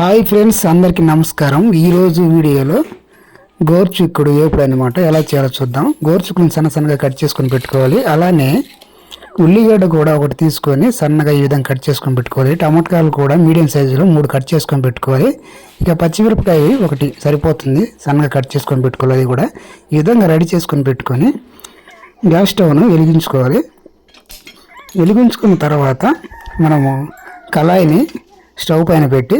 Hi friends, అందరికీ నమస్కారం. ఈరోజు వీడియోలో గోరుచిక్కుడు వేపుడు అనమాట ఎలా చేయాలో చూద్దాం. గోరుచిక్కుడుని సన్నగా కట్ చేసుకొని పెట్టుకోవాలి. అలానే ఉల్లిగడ్డ కూడా ఒకటి తీసుకొని సన్నగా ఈ విధంగా కట్ చేసుకొని పెట్టుకోవాలి. టమాటాలు కూడా మీడియం సైజులో 3 కట్ చేసుకొని పెట్టుకోవాలి. ఇక పచ్చిమిరపకాయ ఒకటి సరిపోతుంది, సన్నగా కట్ చేసుకొని పెట్టుకోవాలి. అది కూడా ఈ విధంగా రెడీ చేసుకొని పెట్టుకొని గ్యాస్ స్టవ్ను వెలిగించుకోవాలి. వెలిగించుకున్న తర్వాత మనము కళాయిని స్టవ్ పైన పెట్టి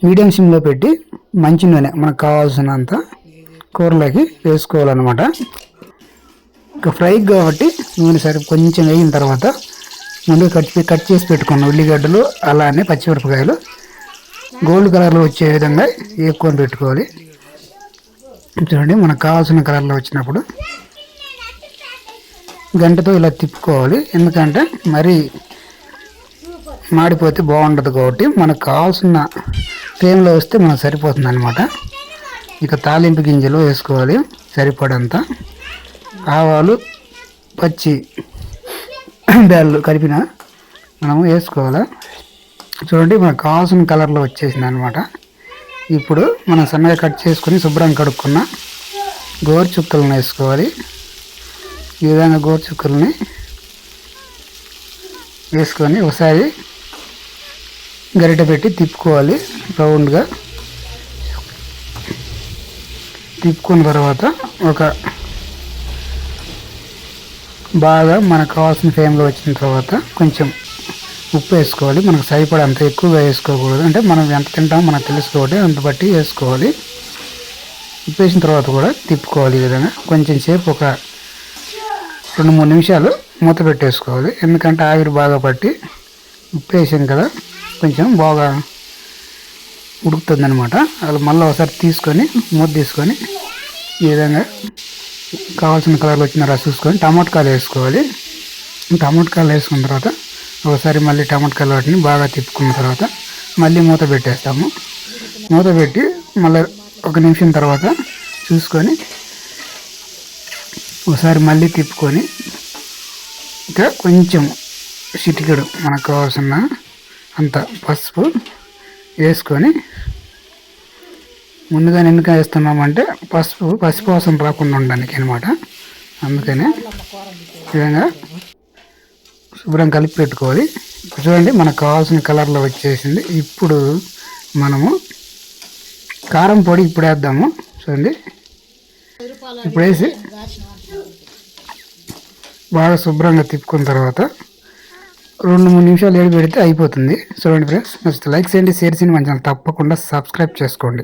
మీడియం సిమ్లో పెట్టి మంచి నూనె మనకు కావాల్సినంత కూరలోకి వేసుకోవాలన్నమాట. ఇంకా ఫ్రై కాబట్టి నూనె కొంచెం వేగిన తర్వాత ముందుగా కట్ చేసి పెట్టుకున్న ఉల్లిగడ్డలు అలానే పచ్చిమిరపకాయలు గోల్డ్ కలర్లో వచ్చే విధంగా వేపుకొని పెట్టుకోవాలి. చూడండి, మనకు కావాల్సిన కలర్లో వచ్చినప్పుడు గంటతో ఇలా తిప్పుకోవాలి. ఎందుకంటే మరీ మాడిపోతే బాగుండదు కాబట్టి మనకు కావాల్సిన ఫ్లేమ్లో వస్తే మనకు సరిపోతుంది అనమాట. ఇక తాలింపు గింజలు వేసుకోవాలి సరిపడంత. ఆవాలు, పచ్చి బ్యాళ్ళు కలిపిన మనము వేసుకోవాలి. చూడండి, మనకు కావాల్సిన కలర్లో వచ్చేసింది అనమాట. ఇప్పుడు మనం సన్నగా కట్ చేసుకొని శుభ్రంగా కడుక్కున్న గోరుచిక్కులను వేసుకోవాలి. ఈ విధంగా గోరుచిక్కుల్ని వేసుకొని ఒకసారి గరిటె పెట్టి తిప్పుకోవాలి. రౌండ్గా తిప్పుకున్న తర్వాత బాగా మనకు కావాల్సిన ఫ్లేమ్లో వచ్చిన తర్వాత కొంచెం ఉప్పు వేసుకోవాలి. మనకు సరిపడా అంత ఎక్కువగా వేసుకోకూడదు, అంటే మనం ఎంత తింటామో మనకు తెలుసుకోవాలి, అంత బట్టి వేసుకోవాలి. ఉప్పు వేసిన తర్వాత కూడా తిప్పుకోవాలి. ఈ విధంగా కొంచెం సేపు ఒక 2-3 నిమిషాలు మూత పెట్టేసుకోవాలి. ఎందుకంటే ఆవిరి బాగా పట్టి ఉప్పు వేసాం కదా, కొంచెం బాగా ఉడుకుతుంది అనమాట. అలా మళ్ళీ ఒకసారి తీసుకొని మూత తీసుకొని ఈ విధంగా కావాల్సిన కలర్లు వచ్చిన చూసుకొని టమాటాలు వేసుకోవాలి. టమాటాలు వేసుకున్న తర్వాత ఒకసారి మళ్ళీ టమాటాలు వాటిని బాగా తిప్పుకున్న తర్వాత మళ్ళీ మూత పెట్టేస్తాము. మూత పెట్టి మళ్ళీ 1 నిమిషం తర్వాత చూసుకొని ఒకసారి మళ్ళీ తిప్పుకొని ఇంకా కొంచెం చిటికెడు మనకు కావాల్సిన అంత పసుపు వేసుకొని, ముందుగా ఎందుకు వేస్తున్నామంటే పసుపు వాసన రాకుండా ఉండడానికి అనమాట. అందుకనే ఈ విధంగా శుభ్రం కలిపి పెట్టుకోవాలి. చూడండి, మనకు కావాల్సిన కలర్లో వచ్చేసింది. ఇప్పుడు మనము కారం పొడి ఇప్పుడు వేద్దాము. చూడండి, ఇప్పుడు వేసి బాగా శుభ్రంగా తిప్పుకున్న తర్వాత 2-3 నిమిషాలు పెడితే అయిపోతుంది. చూడండి ఫ్రెండ్స్, లైక్ చేయండి, షేర్ చేయండి, మంచి తప్పకుండా సబ్స్క్రైబ్ చేసుకోండి.